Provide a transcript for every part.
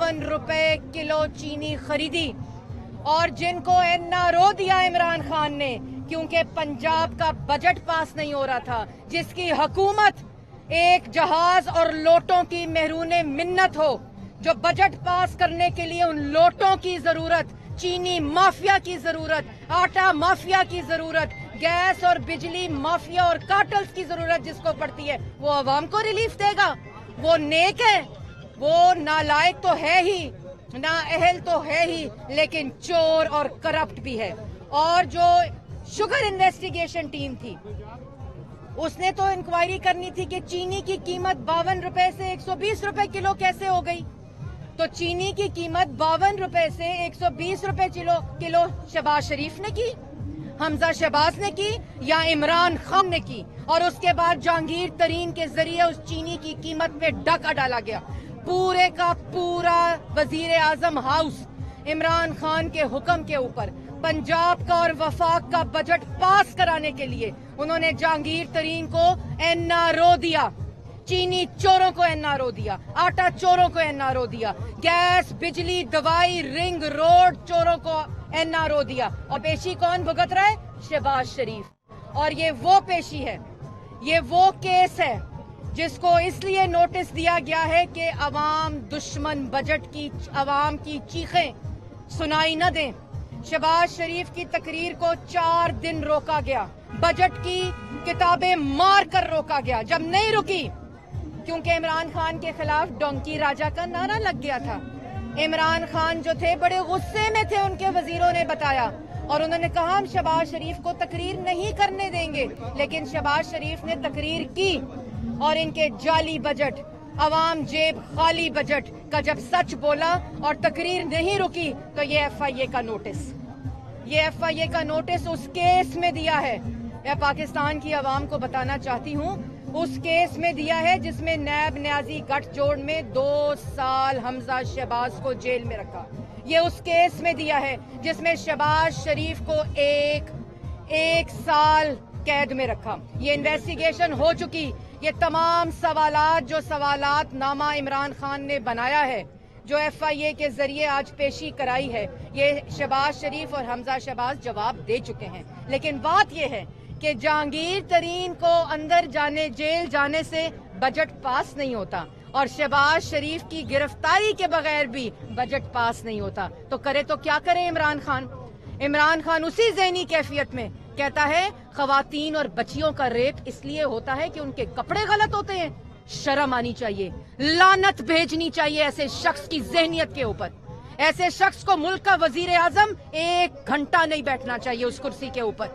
₹52 kilo चीनी खरीदी और जिनको एनआरओ दिया इमरान खान ने क्योंकि पंजाब का बजट पास नहीं हो रहा था, जिसकी हुकूमत एक जहाज और लोटों की महरूने मिन्नत हो, जो बजट पास करने के लिए उन लोटों की जरूरत, चीनी माफिया की जरूरत, आटा माफिया की जरूरत, गैस और बिजली माफिया और कार्टल्स की जरूरत जिसको पड़ती है, वो अवाम को रिलीफ देगा? वो नेक है? वो नालायक तो है ही, नाअहल तो है ही, लेकिन चोर और करप्ट भी है। और जो शुगर इन्वेस्टिगेशन टीम थी उसने तो इंक्वायरी करनी थी कि चीनी की कीमत ₹52 से ₹120 किलो कैसे हो गई। तो चीनी की कीमत ₹52 से ₹120 किलो शहबाज शरीफ ने की, हमजा शहबाज ने की या इमरान खान ने की? और उसके बाद जहांगीर तरीन के जरिए उस चीनी की कीमत पे डाका डाला गया। पूरे का पूरा वजीर आजम हाउस इमरान खान के हुक्म के ऊपर पंजाब का और वफाक का बजट पास कराने के लिए उन्होंने जहांगीर तरीन को एनआरओ दिया, चीनी चोरों को एनआरओ दिया, आटा चोरों को एनआरओ दिया, गैस बिजली दवाई रिंग रोड चोरों को एनआरओ दिया। और पेशी कौन भुगत रहा है? शहबाज शरीफ। और ये वो पेशी है, ये वो केस है जिसको इसलिए नोटिस दिया गया है कि अवाम दुश्मन बजट की अवाम की चीखें सुनाई न दें। शहबाज शरीफ की तकरीर को 4 दिन रोका गया, बजट की किताबें मार कर रोका गया। जब नहीं रुकी क्योंकि इमरान खान के खिलाफ डोंकी राजा का नारा लग गया था। इमरान खान जो थे बड़े गुस्से में थे, उनके वजीरों ने बताया और उन्होंने कहा हम शहबाज शरीफ को तकरीर नहीं करने देंगे। लेकिन शहबाज शरीफ ने तकरीर की और इनके जाली बजट, अवाम जेब खाली बजट का जब सच बोला और तकरीर नहीं रुकी तो ये FIA का नोटिस, ये FIA का नोटिस उस केस में दिया है। मैं पाकिस्तान की अवाम को बताना चाहती हूँ, उस केस में दिया है जिसमें नैब न्याजी गठजोड़ में 2 साल हमजा शहबाज को जेल में रखा। ये उस केस में दिया है जिसमें शहबाज शरीफ को एक साल कैद में रखा। ये इन्वेस्टिगेशन हो चुकी। ये तमाम सवालात जो सवालात नामा इमरान खान ने बनाया है, जो FIA के जरिए आज पेशी कराई है, ये शहबाज शरीफ और हमजा शहबाज जवाब दे चुके हैं। लेकिन बात यह है कि जहांगीर तरीन को अंदर जाने, जेल जाने से बजट पास नहीं होता और शहबाज शरीफ की गिरफ्तारी के बगैर भी बजट पास नहीं होता। तो करे तो क्या करे इमरान खान? इमरान खान उसी ज़हनी कैफियत में कहता है खवातीन और बच्चियों का रेप इसलिए होता है कि उनके कपड़े गलत होते हैं। शर्म आनी चाहिए, लानत भेजनी चाहिए ऐसे शख्स की ज़हनियत के ऊपर। ऐसे शख्स को मुल्क का वजीर आजम 1 घंटा नहीं बैठना चाहिए उस कुर्सी के ऊपर।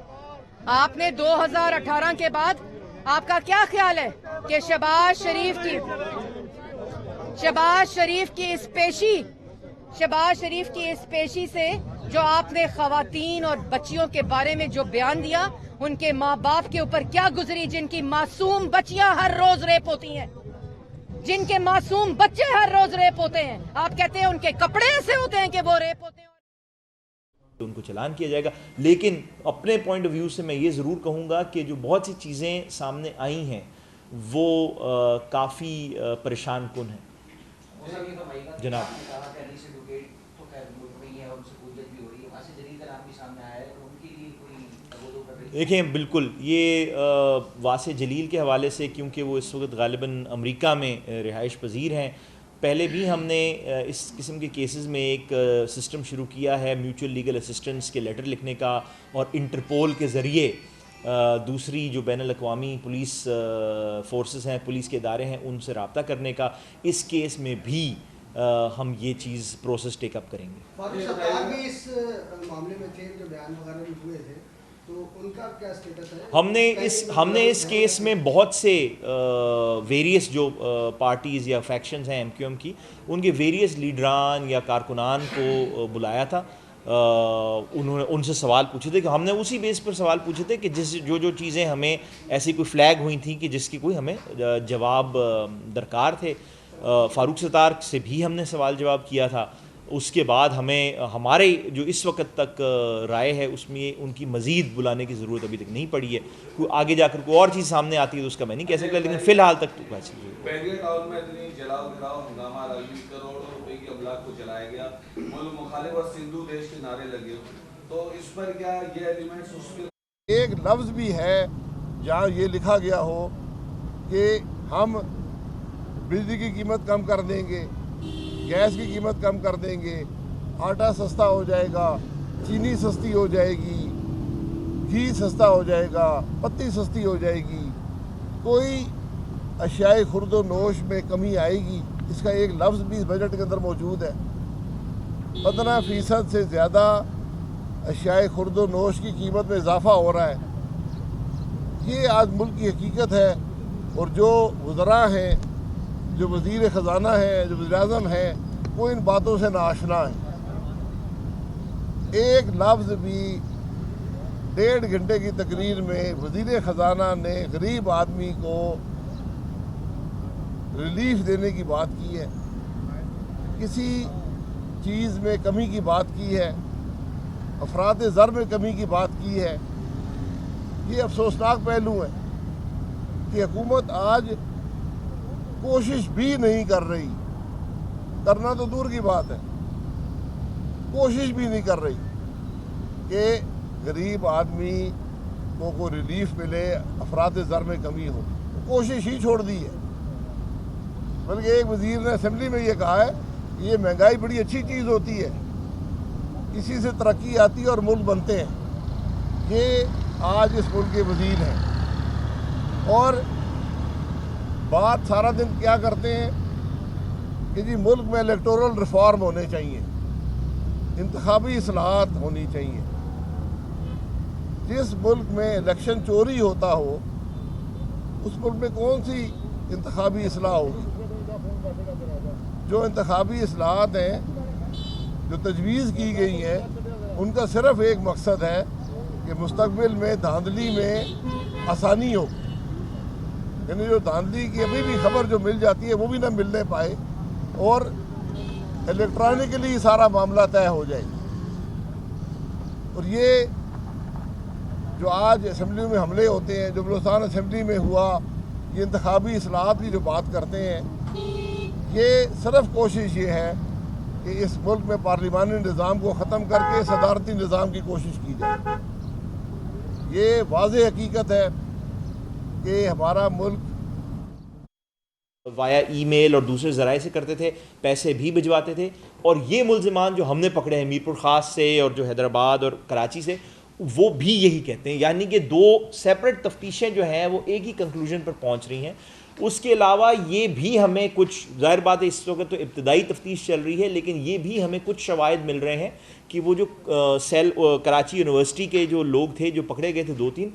आपने 2018 के बाद आपका क्या ख्याल है कि शहबाज शरीफ की इस पेशी से जो आपने खवातीन और बच्चियों के बारे में जो बयान दिया, उनके माँ बाप के ऊपर क्या गुजरी, जिनकी मासूम बच्चियां हर रोज रेप होती हैं, जिनके मासूम बच्चे हर रोज रेप होते हैं। आप कहते हैं उनके कपड़े ऐसे होते हैं कि वो रेप होते हैं। उनको चलान किया जाएगा। लेकिन अपने पॉइंट ऑफ व्यू से मैं ये ज़रूर कहूँगा कि जो बहुत सी चीज़ें सामने आई हैं वो काफ़ी परेशान कुन है। जनाब देखें, बिल्कुल ये वासे जलील के हवाले से, क्योंकि वो इस वक्त गालिबन अमेरिका में रिहाइश पजीर हैं, पहले भी हमने इस किस्म के केसेस में एक सिस्टम शुरू किया है म्यूचुअल लीगल असिस्टेंस के लेटर लिखने का और इंटरपोल के ज़रिए दूसरी जो बैनुल अक़वामी पुलिस फोर्सेस हैं, पुलिस के इदारे हैं, उनसे रब्ता करने का। इस केस में भी हम ये चीज़ प्रोसेस टेकअप करेंगे। फारूक सत्तार भी इस मामले में थे, जो बयान वगैरह भी हुए थे, तो उनका क्या स्टेटस है? हमने इस केस में बहुत से वेरियस जो पार्टीज़ या फैक्शंस हैं MQM की, उनके वेरियस लीडरान या कारकुनान को बुलाया था। उन्होंने उनसे सवाल पूछे थे कि हमने उसी बेस पर सवाल पूछे थे कि जो चीज़ें हमें ऐसी कोई फ्लैग हुई थी कि जिसकी कोई हमें जवाब दरकार थे। फ़ारूक सत्तार से भी हमने सवाल जवाब किया था। उसके बाद हमें हमारे जो इस वक्त तक राय है उसमें उनकी मज़ीद बुलाने की ज़रूरत अभी तक नहीं पड़ी है। कोई आगे जाकर कोई और चीज़ सामने आती है तो उसका मैं नहीं कह सकता, लेकिन फ़िलहाल तक तो की अमलाक को जलाया गया, मुल्क मुखालिफ और सिंधु देश के नारे लगे, तो इस पर क्या ये एलिमेंट्स उसके एक लफ्ज़ भी है जहाँ ये लिखा गया हो कि हम बिजली की कीमत कम कर देंगे, गैस की कीमत कम कर देंगे, आटा सस्ता हो जाएगा, चीनी सस्ती हो जाएगी, घी सस्ता हो जाएगा, पत्ती सस्ती हो जाएगी, कोई अशियाए खुर्द व नोश में कमी आएगी, इसका एक लफ्ज़ भी इस बजट के अंदर मौजूद है। 15% से ज़्यादा अशियाए खुर्द व नोश की कीमत में इजाफा हो रहा है। ये आज मुल्क की हकीकत है और जो वज़रा हैं, जो वज़ीर ख़जाना है, जो वज़ीर-ए-आज़म है, वो इन बातों से नाआशना है। एक लफ्ज़ भी 1.5 घंटे की तकरीर में वज़ीर ख़जाना ने गरीब आदमी को रिलीफ देने की बात की है, किसी चीज़ में कमी की बात की है, अफराद ज़र में कमी की बात की है। ये अफसोसनाक पहलू है कि हुकूमत आज कोशिश भी नहीं कर रही, करना तो दूर की बात है, कोशिश भी नहीं कर रही कि गरीब आदमी को रिलीफ मिले, अफराद ज़र में कमी हो। कोशिश ही छोड़ दी है। बल्कि एक वज़ीर ने असेंबली में ये कहा है कि ये महंगाई बड़ी अच्छी चीज़ होती है, इसी से तरक्की आती है और मुल्क बनते हैं। ये आज इस मुल्क के वज़ीर हैं और बात सारा दिन क्या करते हैं कि जी मुल्क में इलेक्टोरल रिफॉर्म होने चाहिए, इंतखाबी इस्लाहात होनी चाहिए। जिस मुल्क में इलेक्शन चोरी होता हो उस मुल्क में कौन सी इंतखाबी इस्लाह होगी? जो इंतखाबी इस्लाहात हैं, जो तजवीज़ की गई हैं, उनका सिर्फ़ एक मकसद है कि मुस्तक़बिल में धांधली में आसानी हो, यानी जो धांधली की अभी भी खबर जो मिल जाती है वो भी ना मिलने पाए और इलेक्ट्रॉनिकली सारा मामला तय हो जाए। और ये जो आज असेंबली में हमले होते हैं, जो बलूचिस्तान असेंबली में हुआ, ये इंतखाबी इस्लाहात की जो बात करते हैं, ये सिर्फ कोशिश ये है कि इस मुल्क में पार्लिमानी निज़ाम को ख़त्म करके सदारती निज़ाम की कोशिश की जाए। ये वाज़ेह हकीकत है कि हमारा मुल्क वाया ईमेल और दूसरे ज़राए से करते थे, पैसे भी भिजवाते थे। और ये मुल्ज़िमान जो हमने पकड़े हैं मीरपुर ख़ास से और जो हैदराबाद और कराची से, वो भी यही कहते हैं। यानी कि दो सेपरेट तफ्तीशें जो हैं वो एक ही कंक्लूजन पर पहुंच रही हैं। उसके अलावा ये भी हमें कुछ, ज़ाहिर बात है इस वक्त तो इब्तदाई तफ्तीश चल रही है, लेकिन ये भी हमें कुछ शवाहिद मिल रहे हैं कि वो जो सेल कराची यूनिवर्सिटी के जो लोग थे जो पकड़े गए थे 2-3,